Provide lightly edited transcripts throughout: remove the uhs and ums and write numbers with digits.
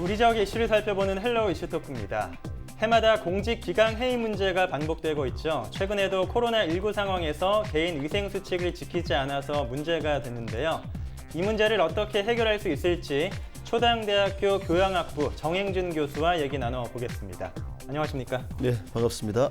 우리 지역의 이슈를 살펴보는 헬로우 이슈 토크입니다. 해마다 공직 기강 해이 문제가 반복되고 있죠. 최근에도 코로나19 상황에서 개인 위생 수칙을 지키지 않아서 문제가 됐는데요. 이 문제를 어떻게 해결할 수 있을지 초당대학교 교양학부 정행준 교수와 얘기 나눠보겠습니다. 안녕하십니까? 네, 반갑습니다.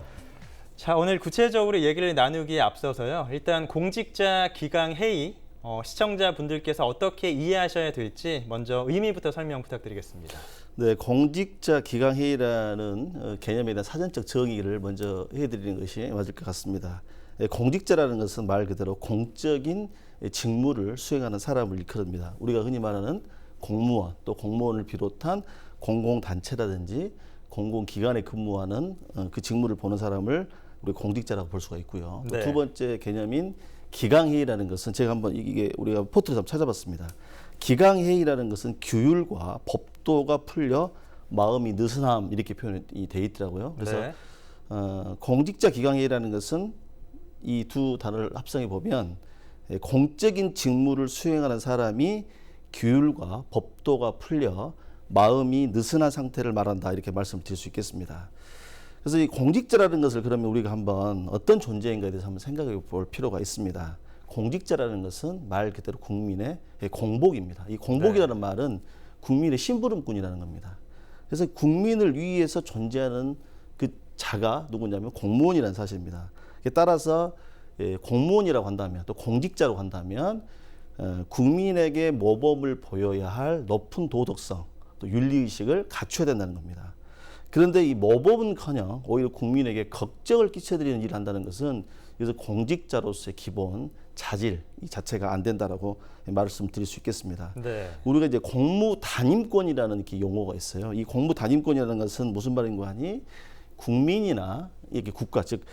자, 오늘 구체적으로 얘기를 나누기에 앞서서요. 일단 공직자 기강 해이 시청자분들께서 어떻게 이해하셔야 될지 먼저 의미부터 설명 부탁드리겠습니다. 네, 공직자 기강회의라는 개념에 대한 사전적 정의를 먼저 해드리는 것이 맞을 것 같습니다. 공직자라는 것은 말 그대로 공적인 직무를 수행하는 사람을 일컬습니다. 우리가 흔히 말하는 공무원, 또 공무원을 비롯한 공공단체라든지 공공기관에 근무하는 그 직무를 보는 사람을 우리 공직자라고 볼 수가 있고요. 또 네. 두 번째 개념인 기강회의라는 것은 제가 한번 이게 우리가 포트를 한번 찾아봤습니다. 기강회의라는 것은 규율과 법도가 풀려 마음이 느슨함 이렇게 표현이 돼 있더라고요. 그래서 네. 공직자 기강회의라는 것은 이 두 단어를 합성해 보면 공적인 직무를 수행하는 사람이 규율과 법도가 풀려 마음이 느슨한 상태를 말한다 이렇게 말씀을 드릴 수 있겠습니다. 그래서 이 공직자라는 것을 그러면 우리가 한번 어떤 존재인가에 대해서 한번 생각해 볼 필요가 있습니다. 공직자라는 것은 말 그대로 국민의 공복입니다. 이 공복이라는 네. 말은 국민의 심부름꾼이라는 겁니다. 그래서 국민을 위해서 존재하는 그 자가 누구냐면 공무원이라는 사실입니다. 따라서 공무원이라고 한다면 또 공직자라고 한다면 국민에게 모범을 보여야 할 높은 도덕성 또 윤리의식을 갖춰야 된다는 겁니다. 그런데 이 모범은커녕 오히려 국민에게 걱정을 끼쳐드리는 일을 한다는 것은 그래서 공직자로서의 기본 자질 이 자체가 안 된다라고 말씀드릴 수 있겠습니다. 네. 우리가 이제 공무단임권이라는 이렇게 용어가 있어요. 이 공무단임권이라는 것은 무슨 말인고 하니 국민이나 이렇게 국가 즉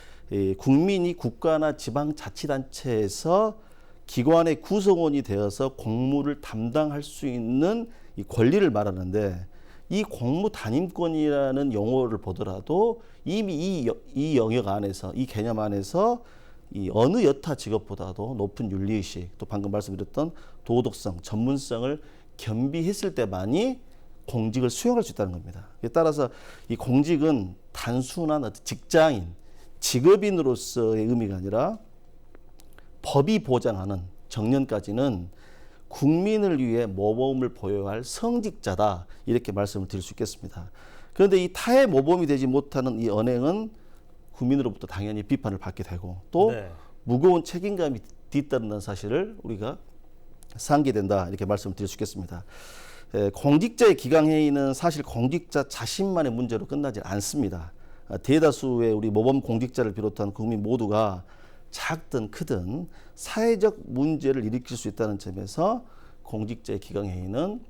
국민이 국가나 지방자치단체에서 기관의 구성원이 되어서 공무를 담당할 수 있는 이 권리를 말하는데 이 공무단임권이라는 용어를 보더라도 이미 이 영역 안에서 이 개념 안에서 이 어느 여타 직업보다도 높은 윤리의식 또 방금 말씀드렸던 도덕성, 전문성을 겸비했을 때만이 공직을 수행할 수 있다는 겁니다. 따라서 이 공직은 단순한 직장인, 직업인으로서의 의미가 아니라 법이 보장하는 정년까지는 국민을 위해 모범을 보여야 할 성직자다 이렇게 말씀을 드릴 수 있겠습니다. 그런데 이 타의 모범이 되지 못하는 이 언행은 국민으로부터 당연히 비판을 받게 되고 또 네. 무거운 책임감이 뒤따른다는 사실을 우리가 상기된다 이렇게 말씀을 드릴 수 있겠습니다. 공직자의 기강회의는 사실 공직자 자신만의 문제로 끝나지 않습니다. 대다수의 우리 모범 공직자를 비롯한 국민 모두가 작든 크든 사회적 문제를 일으킬 수 있다는 점에서 공직자의 기강회의는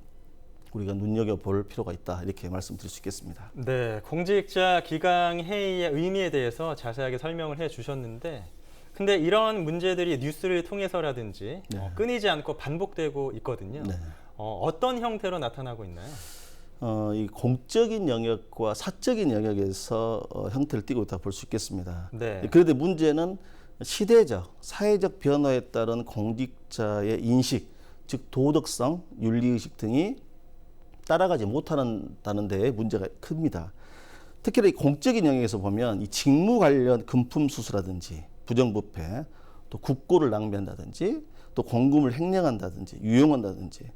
우리가 눈여겨볼 필요가 있다 이렇게 말씀드릴 수 있겠습니다. 네, 공직자 기강 회의의 의미에 대해서 자세하게 설명을 해주셨는데, 근데 이런 문제들이 뉴스를 통해서라든지 네. 끊이지 않고 반복되고 있거든요. 네. 어떤 형태로 나타나고 있나요? 이 공적인 영역과 사적인 영역에서 형태를 띠고 있다 볼 수 있겠습니다. 네. 그런데 문제는 시대적, 사회적 변화에 따른 공직자의 인식, 즉 도덕성, 윤리의식 등이 따라가지 못한다는 데에 문제가 큽니다. 특히 이 공적인 영역에서 보면 이 직무 관련 금품 수수라든지 부정부패, 또 국고를 낭비한다든지 또 공금을 횡령한다든지 유용한다든지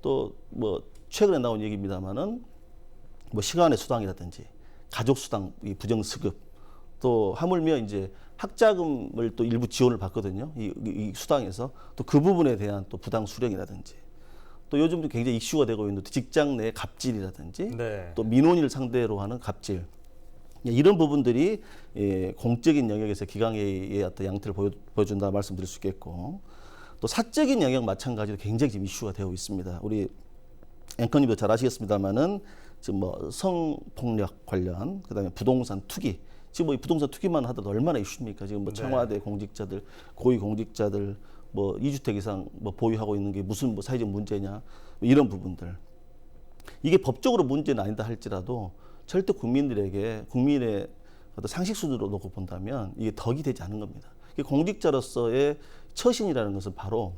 또 뭐 최근에 나온 얘기입니다만은 뭐 시간의 수당이라든지 가족 수당 부정수급 또 하물며 이제 학자금을 또 일부 지원을 받거든요. 이 수당에서 또 그 부분에 대한 또 부당 수령이라든지 또 요즘도 굉장히 이슈가 되고 있는 직장 내 갑질이라든지 네. 또 민원인을 상대로 하는 갑질 이런 부분들이 공적인 영역에서 기강회의의 어떤 양태를 보여준다 말씀드릴 수 있겠고 또 사적인 영역 마찬가지로 굉장히 지금 이슈가 되고 있습니다. 우리 앵커님도 잘 아시겠습니다만은 지금 뭐 성폭력 관련 그다음에 부동산 투기 지금 뭐 이 부동산 투기만 하더라도 얼마나 이슈입니까? 지금 뭐 청와대 공직자들, 고위 공직자들 뭐 2주택 이상 뭐 보유하고 있는 게 무슨 뭐 사회적 문제냐 뭐 이런 부분들 이게 법적으로 문제는 아니다 할지라도 절대 국민의 어떤 상식 수준으로 놓고 본다면 이게 덕이 되지 않은 겁니다. 공직자로서의 처신이라는 것은 바로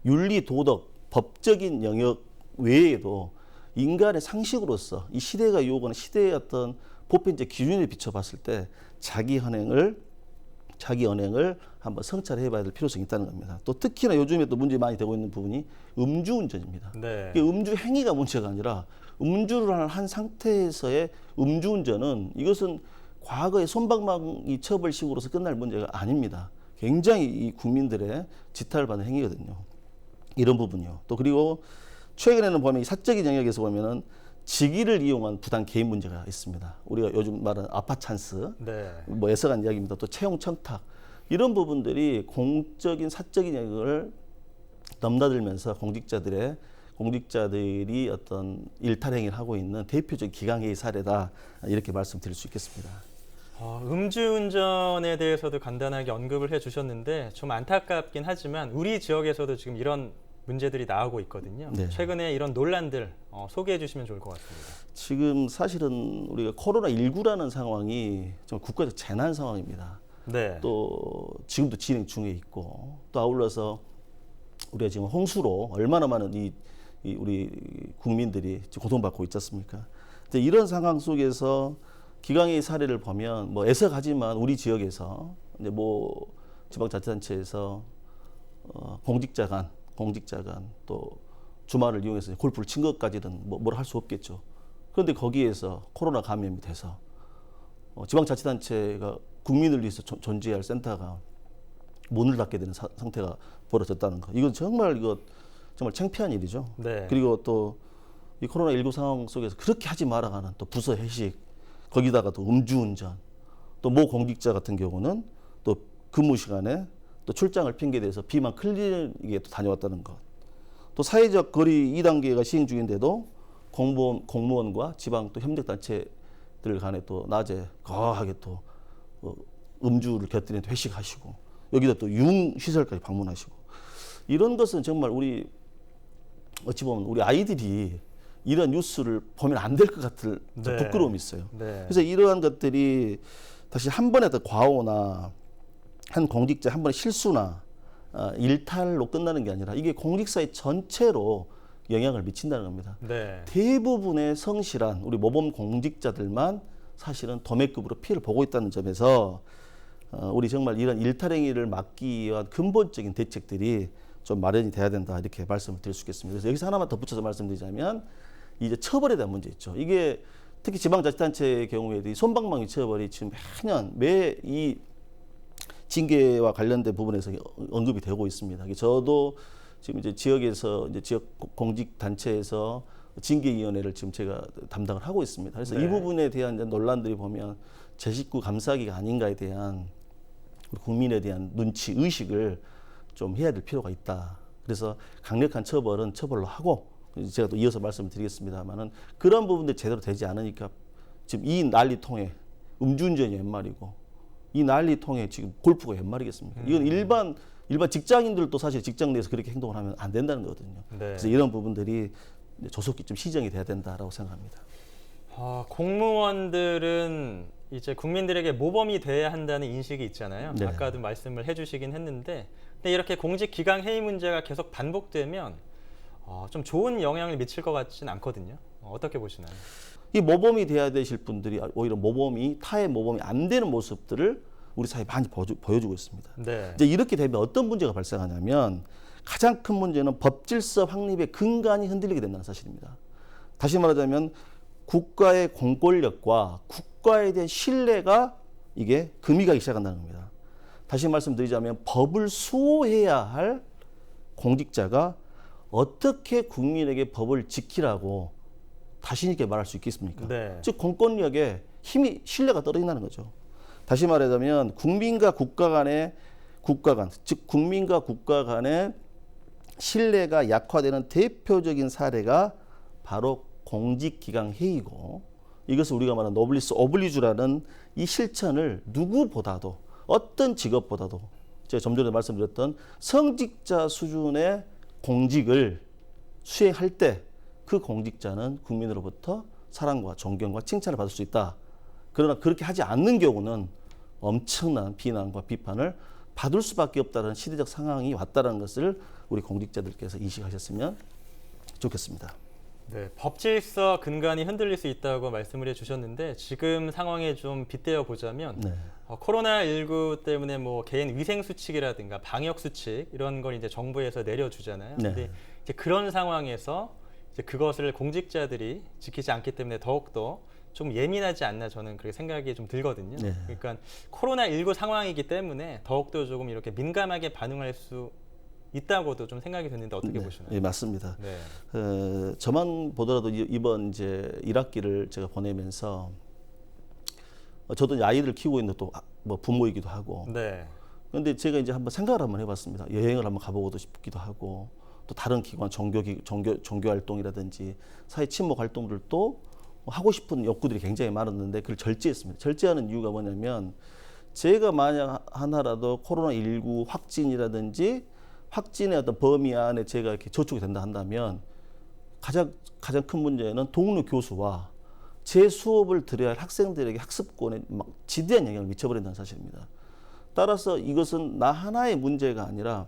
윤리, 도덕, 법적인 영역 외에도 인간의 상식으로서 이 시대가 요구하는 시대의 어떤 보편적 기준에 비춰봤을 때 자기 언행을 한번 성찰해봐야 될 필요성이 있다는 겁니다. 또 특히나 요즘에 또 문제 많이 되고 있는 부분이 음주운전입니다. 네. 이게 음주 행위가 문제가 아니라 음주를 한 상태에서의 음주운전은 이것은 과거의 솜방망이 처벌식으로서 끝날 문제가 아닙니다. 굉장히 이 국민들의 지탄을 받는 행위거든요. 이런 부분이요. 또 그리고 최근에는 보면 이 사적인 영역에서 보면은 직위를 이용한 부당 개인 문제가 있습니다. 우리가 요즘 말하는 아파 찬스, 네. 뭐 애석한 이야기입니다. 또 채용 청탁 이런 부분들이 공적인 사적인 영역을 넘나들면서 공직자들이 어떤 일탈 행위를 하고 있는 대표적인 기강회의 사례다 이렇게 말씀드릴 수 있겠습니다. 음주운전에 대해서도 간단하게 언급을 해주셨는데 좀 안타깝긴 하지만 우리 지역에서도 지금 이런 문제들이 나오고 있거든요. 네. 최근에 이런 논란들 소개해 주시면 좋을 것 같습니다. 지금 사실은 우리가 코로나19라는 상황이 정말 국가적 재난 상황입니다. 네. 또 지금도 진행 중에 있고 또 아울러서 우리가 지금 홍수로 얼마나 많은 우리 국민들이 지금 고통받고 있지 않습니까? 근데 이런 상황 속에서 기강의 사례를 보면 뭐 애석하지만 우리 지역에서 이제 뭐 지방자치단체에서 공직자 간 또 주말을 이용해서 골프를 친 것까지는 뭐라 할 수 없겠죠. 그런데 거기에서 코로나 감염이 돼서 지방자치단체가 국민을 위해서 존재해야 할 센터가 문을 닫게 되는 상태가 벌어졌다는 거. 이건 정말 창피한 일이죠. 네. 그리고 또 이 코로나19 상황 속에서 그렇게 하지 말아가는 또 부서 회식, 거기다가 또 음주운전, 또 모 공직자 같은 경우는 또 근무 시간에 또 출장을 핑계대서 비만 클리닉에 또 다녀왔다는 것. 또 사회적 거리 2단계가 시행 중인데도 공무원과 지방 또 협력단체들 간에 또 낮에 거하게 또 음주를 곁들인 회식하시고 여기다 또 융시설까지 방문하시고 이런 것은 정말 어찌 보면 우리 아이들이 이런 뉴스를 보면 안 될 것 같은 네. 부끄러움이 있어요. 네. 그래서 이러한 것들이 다시 한 번의 과오나 한 공직자 한 번의 실수나 일탈로 끝나는 게 아니라 이게 공직사회 전체로 영향을 미친다는 겁니다. 네. 대부분의 성실한 우리 모범 공직자들만 사실은 도매급으로 피해를 보고 있다는 점에서 우리 정말 이런 일탈 행위를 막기 위한 근본적인 대책들이 좀 마련이 돼야 된다 이렇게 말씀을 드릴 수 있겠습니다. 그래서 여기서 하나만 덧붙여서 말씀드리자면 이제 처벌에 대한 문제 있죠. 이게 특히 지방자치단체의 경우에도 이 솜방망이 처벌이 지금 매 이 징계와 관련된 부분에서 언급이 되고 있습니다. 저도 지금 이제 지역에서 이제 지역 공직 단체에서 징계위원회를 지금 제가 담당을 하고 있습니다. 그래서 네. 이 부분에 대한 이제 논란들이 보면 제 식구 감싸기가 아닌가에 대한 우리 국민에 대한 눈치 의식을 좀 해야 될 필요가 있다. 그래서 강력한 처벌은 처벌로 하고 제가 또 이어서 말씀을 드리겠습니다만은 그런 부분들이 제대로 되지 않으니까 지금 이 난리통에 음주운전이 웬 말이고 이 난리통에 지금 골프가 웬 말이겠습니까? 이건 일반 직장인들도 사실 직장 내에서 그렇게 행동을 하면 안 된다는 거거든요. 네. 그래서 이런 부분들이 조속히 좀 시정이 돼야 된다라고 생각합니다. 공무원들은 이제 국민들에게 모범이 돼야 한다는 인식이 있잖아요. 네. 아까도 말씀을 해주시긴 했는데, 근데 이렇게 공직 기강 해임 문제가 계속 반복되면 좀 좋은 영향을 미칠 것 같지는 않거든요. 어떻게 보시나요? 이 모범이 돼야 되실 분들이 오히려 타의 모범이 안 되는 모습들을 우리 사회에 많이 보여주고 있습니다. 네. 이제 이렇게 되면 어떤 문제가 발생하냐면 가장 큰 문제는 법질서 확립의 근간이 흔들리게 된다는 사실입니다. 다시 말하자면 국가의 공권력과 국가에 대한 신뢰가 이게 금이 가기 시작한다는 겁니다. 다시 말씀드리자면 법을 수호해야 할 공직자가 어떻게 국민에게 법을 지키라고 자신 있게 말할 수 있겠습니까? 네. 즉 공권력의 신뢰가 떨어진다는 거죠. 다시 말하자면 국민과 국가 간의 신뢰가 약화되는 대표적인 사례가 바로 공직기강회의고 이것을 우리가 말하는 노블리스 오블리주라는 이 실천을 누구보다도 어떤 직업보다도 제가 좀 전에 말씀드렸던 성직자 수준의 공직을 수행할 때 그 공직자는 국민으로부터 사랑과 존경과 칭찬을 받을 수 있다. 그러나 그렇게 하지 않는 경우는 엄청난 비난과 비판을 받을 수밖에 없다는 시대적 상황이 왔다는 것을 우리 공직자들께서 인식하셨으면 좋겠습니다. 네, 법 질서 근간이 흔들릴 수 있다고 말씀을 해주셨는데 지금 상황에 좀 빗대어 보자면 네. 코로나19 때문에 뭐 개인 위생 수칙이라든가 방역 수칙 이런 걸 이제 정부에서 내려주잖아요. 네. 근데 이제 그런 상황에서 이제 그것을 공직자들이 지키지 않기 때문에 더욱더 좀 예민하지 않나 저는 그렇게 생각이 좀 들거든요. 네. 그러니까 코로나19 상황이기 때문에 더욱더 조금 이렇게 민감하게 반응할 수 있다고도 좀 생각이 드는데 어떻게 네. 보시나요? 예, 맞습니다. 네. 저만 보더라도 이번 이제 1학기를 제가 보내면서 저도 이제 아이를 키우고 있는 또 뭐 부모이기도 하고. 네. 그런데 제가 이제 한번 생각을 한번 해봤습니다. 여행을 한번 가보고도 싶기도 하고 또 다른 기관 종교 활동이라든지 사회 친목 활동들도 하고 싶은 욕구들이 굉장히 많았는데 그걸 절제했습니다. 절제하는 이유가 뭐냐면 제가 만약 하나라도 코로나19 확진이라든지 확진의 어떤 범위 안에 제가 이렇게 저촉이 된다 한다면 가장 큰 문제는 동료 교수와 제 수업을 들어야 할 학생들에게 학습권에 막 지대한 영향을 미쳐버린다는 사실입니다. 따라서 이것은 나 하나의 문제가 아니라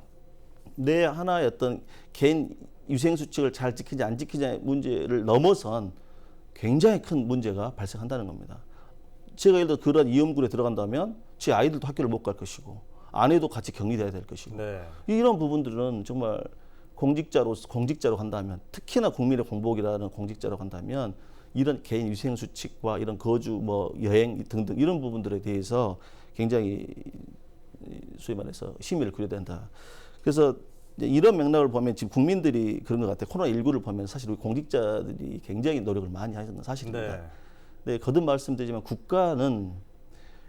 내 하나의 어떤 개인 위생 수칙을 잘 지키지 안 지키냐의 문제를 넘어선 굉장히 큰 문제가 발생한다는 겁니다. 제가 예를 들어 그런 위험군에 들어간다면 제 아이들도 학교를 못 갈 것이고 아내도 같이 격리돼야 될 것이고 네. 이런 부분들은 정말 공직자로 간다면 특히나 국민의 공복이라는 공직자로 간다면 이런 개인 위생 수칙과 이런 거주 뭐 여행 등등 이런 부분들에 대해서 굉장히 소위 말해서 심의를 기울여야 된다. 그래서 이런 맥락을 보면 지금 국민들이 그런 것 같아요. 코로나19를 보면 사실 우리 공직자들이 굉장히 노력을 많이 하는 건 사실입니다. 네. 네, 거듭 말씀드리지만 국가는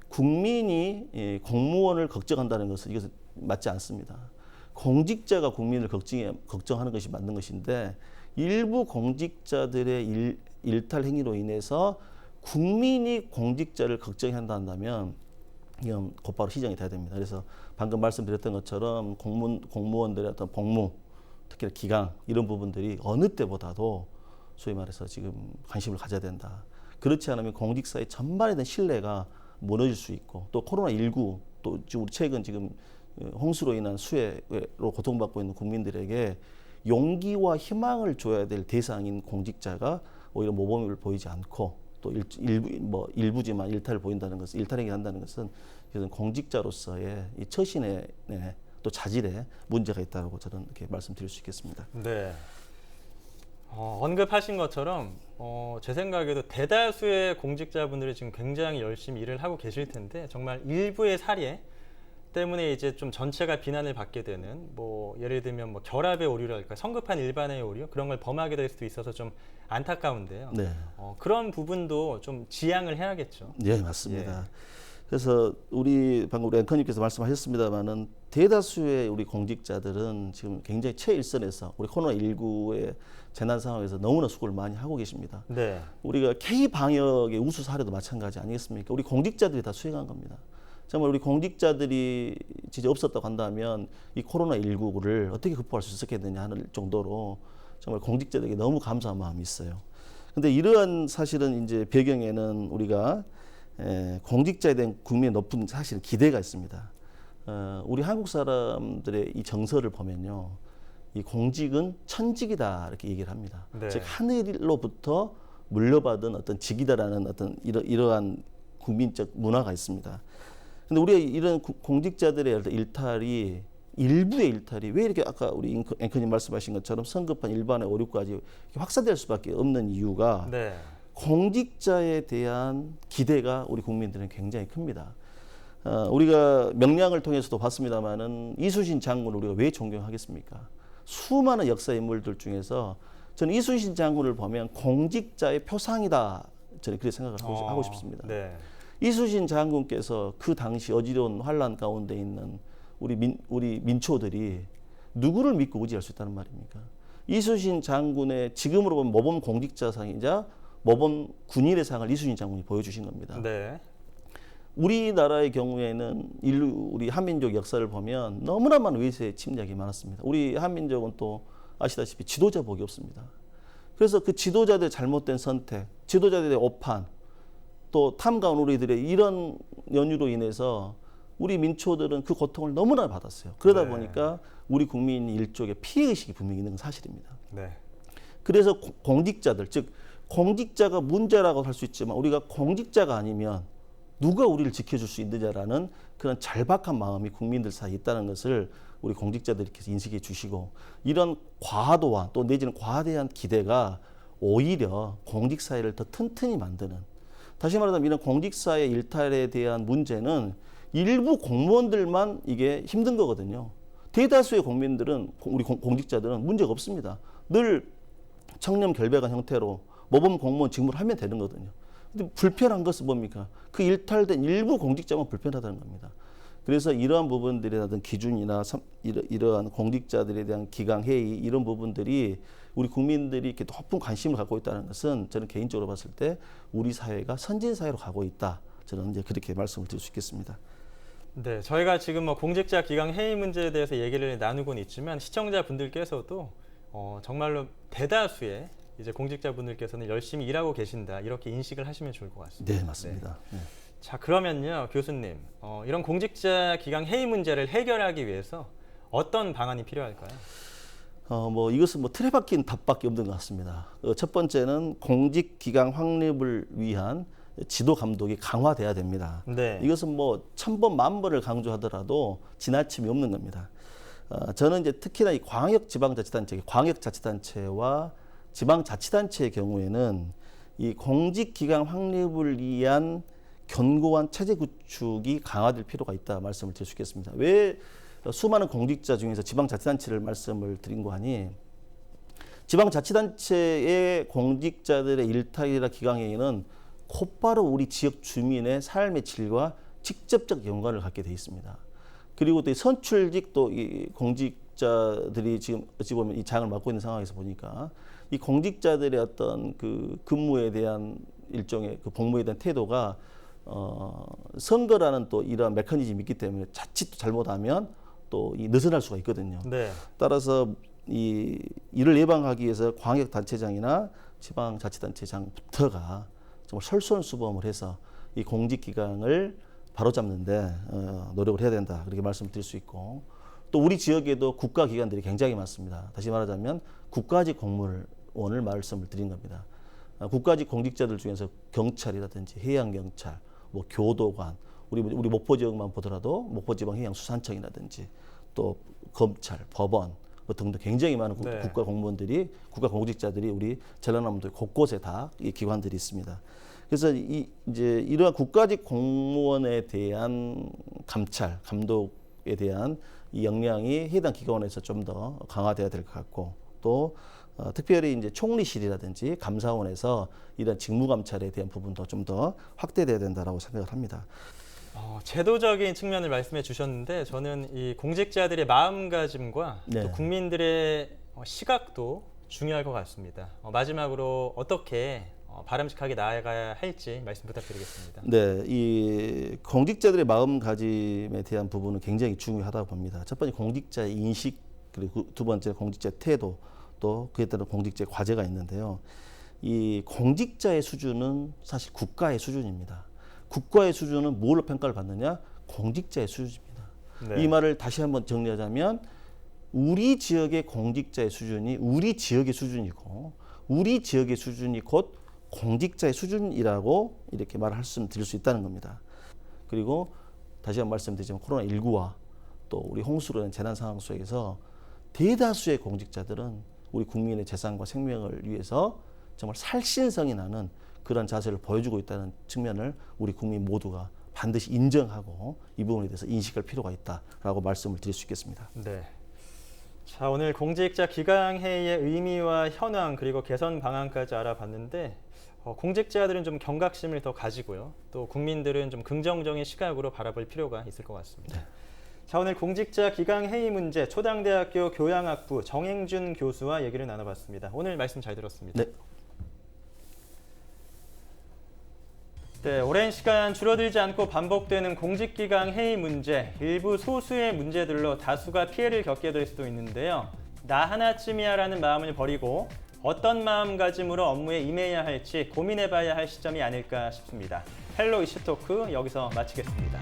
국민이 공무원을 걱정한다는 것은 이것은 맞지 않습니다. 공직자가 국민을 걱정하는 것이 맞는 것인데 일부 공직자들의 일탈 행위로 인해서 국민이 공직자를 걱정한다면 이건 곧바로 시정이 돼야 됩니다. 그래서 방금 말씀드렸던 것처럼 공무원들의 어떤 복무, 특히 기강 이런 부분들이 어느 때보다도 소위 말해서 지금 관심을 가져야 된다. 그렇지 않으면 공직사회 전반에 대한 신뢰가 무너질 수 있고 또 코로나19 또 지금 최근 지금 홍수로 인한 수해로 고통받고 있는 국민들에게 용기와 희망을 줘야 될 대상인 공직자가 오히려 모범을 보이지 않고 또 일부지만 일탈을 보인다는 것은 일탈행위 한다는 것은 이것은 공직자로서의 이 처신의 또 자질에 문제가 있다고 저는 이렇게 말씀드릴 수 있겠습니다. 네. 언급하신 것처럼 제 생각에도 대다수의 공직자분들이 지금 굉장히 열심히 일을 하고 계실 텐데 정말 일부의 사례 때문에 이제 좀 전체가 비난을 받게 되는 뭐 예를 들면 뭐 결합의 오류랄까 성급한 일반의 오류 그런 걸 범하게 될 수도 있어서 좀 안타까운데요. 네. 그런 부분도 좀 지양을 해야겠죠. 네, 맞습니다. 예. 그래서 방금 우리 앵커님께서 말씀하셨습니다만은 대다수의 우리 공직자들은 지금 굉장히 최일선에서 우리 코로나19의 재난 상황에서 너무나 수고를 많이 하고 계십니다. 네. 우리가 K 방역의 우수 사례도 마찬가지 아니겠습니까? 우리 공직자들이 다 수행한 겁니다. 정말 우리 공직자들이 진짜 없었다고 한다면 이 코로나19를 어떻게 극복할 수 있었겠느냐 하는 정도로 정말 공직자들에게 너무 감사한 마음이 있어요. 근데 이러한 사실은 이제 배경에는 우리가 공직자에 대한 국민의 높은 사실 기대가 있습니다. 우리 한국 사람들의 이 정서를 보면요, 이 공직은 천직이다 이렇게 얘기를 합니다. 네. 즉 하늘로부터 물려받은 어떤 직이다라는 어떤 이러한 국민적 문화가 있습니다. 근데 우리가 이런 공직자들의 일탈이 일부의 일탈이 왜 이렇게 아까 우리 앵커님 말씀하신 것처럼 성급한 일반의 오류까지 확산될 수밖에 없는 이유가 네. 공직자에 대한 기대가 우리 국민들은 굉장히 큽니다. 우리가 명량을 통해서도 봤습니다마는 이순신 장군을 우리가 왜 존경하겠습니까? 수많은 역사 인물들 중에서 저는 이순신 장군을 보면 공직자의 표상이다. 저는 그렇게 생각을 하고 싶습니다. 네. 이순신 장군께서 그 당시 어지러운 환란 가운데 있는 우리 민초들이 누구를 믿고 의지할 수 있다는 말입니까? 이순신 장군의 지금으로 보면 모범 공직자상이자 모범 군인의 상을 이순신 장군이 보여주신 겁니다. 네. 우리나라의 경우에는 우리 한민족 역사를 보면 너무나 많은 외세 침략이 많았습니다. 우리 한민족은 또 아시다시피 지도자 복이 없습니다. 그래서 그 지도자들의 잘못된 선택, 지도자들의 오판, 또 탐가온 우리들의 이런 연유로 인해서 우리 민초들은 그 고통을 너무나 받았어요. 그러다 네. 보니까 우리 국민이 일종의 피해의식이 분명히 있는 건 사실입니다. 네. 그래서 공직자들, 즉 공직자가 문제라고 할 수 있지만 우리가 공직자가 아니면 누가 우리를 지켜줄 수 있느냐라는 그런 절박한 마음이 국민들 사이에 있다는 것을 우리 공직자들께서 인식해 주시고, 이런 과도한 또 내지는 과대한 기대가 오히려 공직사회를 더 튼튼히 만드는, 다시 말하자면 이런 공직사회 일탈에 대한 문제는 일부 공무원들만 이게 힘든 거거든요. 대다수의 국민들은, 우리 공직자들은 문제가 없습니다. 늘 청렴 결백한 형태로 모범 공무원 직무를 하면 되는 거거든요. 근데 불편한 것은 뭡니까? 그 일탈된 일부 공직자만 불편하다는 겁니다. 그래서 이러한 부분들이라든 기준이나 이러한 공직자들에 대한 기강회의, 이런 부분들이 우리 국민들이 이렇게 높은 관심을 갖고 있다는 것은 저는 개인적으로 봤을 때 우리 사회가 선진 사회로 가고 있다. 저는 이제 그렇게 말씀을 드릴 수 있겠습니다. 네, 저희가 지금 공직자 기강 해임 문제에 대해서 얘기를 나누고는 있지만 시청자분들께서도 정말로 대다수의 이제 공직자분들께서는 열심히 일하고 계신다, 이렇게 인식을 하시면 좋을 것 같습니다. 네, 맞습니다. 네. 자, 그러면요, 교수님, 이런 공직자 기강 해임 문제를 해결하기 위해서 어떤 방안이 필요할까요? 이것은 틀에 박힌 답밖에 없는 것 같습니다. 첫 번째는 공직 기강 확립을 위한 지도 감독이 강화돼야 됩니다. 네. 이것은 1000번, 10,000번을 강조하더라도 지나침이 없는 겁니다. 저는 이제 특히나 이 광역자치단체와 지방자치단체의 경우에는 이 공직 기강 확립을 위한 견고한 체제 구축이 강화될 필요가 있다 말씀을 드릴 수 있겠습니다. 왜 수많은 공직자 중에서 지방자치단체를 말씀을 드린 거 아니, 지방자치단체의 공직자들의 일탈이나 기강회의는 곧바로 우리 지역 주민의 삶의 질과 직접적 연관을 갖게 돼 있습니다. 그리고 또 선출직 또 이 공직자들이 지금 어찌 보면 이 장을 맡고 있는 상황에서 보니까 이 공직자들의 어떤 그 근무에 대한 일종의 그 복무에 대한 태도가 선거라는 또 이러한 메커니즘이 있기 때문에 자칫 잘못하면 또 이 느슨할 수가 있거든요. 네. 따라서 이를 예방하기 위해서 광역단체장이나 지방자치단체장부터가 정말 솔선수범을 해서 이 공직기강을 바로잡는데 노력을 해야 된다, 그렇게 말씀드릴 수 있고, 또 우리 지역에도 국가기관들이 굉장히 많습니다. 다시 말하자면 국가직 공무원을 말씀을 드린 겁니다. 국가직 공직자들 중에서 경찰이라든지 해양경찰, 교도관, 우리 목포 지역만 보더라도 목포지방해양수산청이라든지 또 검찰, 법원 등등 굉장히 많은 네. 국가 공무원들이, 국가 공직자들이 우리 전라남도 곳곳에 다 이 기관들이 있습니다. 그래서 이제 이러한 국가직 공무원에 대한 감찰, 감독에 대한 이 역량이 해당 기관에서 좀 더 강화돼야 될 것 같고, 또 특별히 이제 총리실이라든지 감사원에서 이런 직무 감찰에 대한 부분도 좀 더 확대돼야 된다라고 생각을 합니다. 제도적인 측면을 말씀해 주셨는데, 저는 이 공직자들의 마음가짐과 네. 또 국민들의 시각도 중요할 것 같습니다. 마지막으로 어떻게 바람직하게 나아가야 할지 말씀 부탁드리겠습니다. 네, 이 공직자들의 마음가짐에 대한 부분은 굉장히 중요하다고 봅니다. 첫 번째 공직자의 인식, 그리고 두 번째 공직자의 태도, 또 그에 따른 공직자의 과제가 있는데요. 이 공직자의 수준은 사실 국가의 수준입니다. 국가의 수준은 뭘로 평가를 받느냐? 공직자의 수준입니다. 네. 이 말을 다시 한번 정리하자면 우리 지역의 공직자의 수준이 우리 지역의 수준이고, 우리 지역의 수준이 곧 공직자의 수준이라고 이렇게 말씀드릴 수 있다는 겁니다. 그리고 다시 한번 말씀드리지만 코로나19와 또 우리 홍수로 인한 재난 상황 속에서 대다수의 공직자들은 우리 국민의 재산과 생명을 위해서 정말 살신성이 나는 그런 자세를 보여주고 있다는 측면을 우리 국민 모두가 반드시 인정하고 이 부분에 대해서 인식할 필요가 있다라고 말씀을 드릴 수 있겠습니다. 네. 자, 오늘 공직자 기강회의의 의미와 현황, 그리고 개선 방안까지 알아봤는데, 공직자들은 좀 경각심을 더 가지고요, 또 국민들은 좀 긍정적인 시각으로 바라볼 필요가 있을 것 같습니다. 네. 자, 오늘 공직자 기강회의 문제 초당대학교 교양학부 정행준 교수와 얘기를 나눠봤습니다. 오늘 말씀 잘 들었습니다. 네. 네, 오랜 시간 줄어들지 않고 반복되는 공직기강 회의 문제, 일부 소수의 문제들로 다수가 피해를 겪게 될 수도 있는데요. 나 하나쯤이야라는 마음을 버리고 어떤 마음가짐으로 업무에 임해야 할지 고민해봐야 할 시점이 아닐까 싶습니다. 헬로 이슈토크 여기서 마치겠습니다.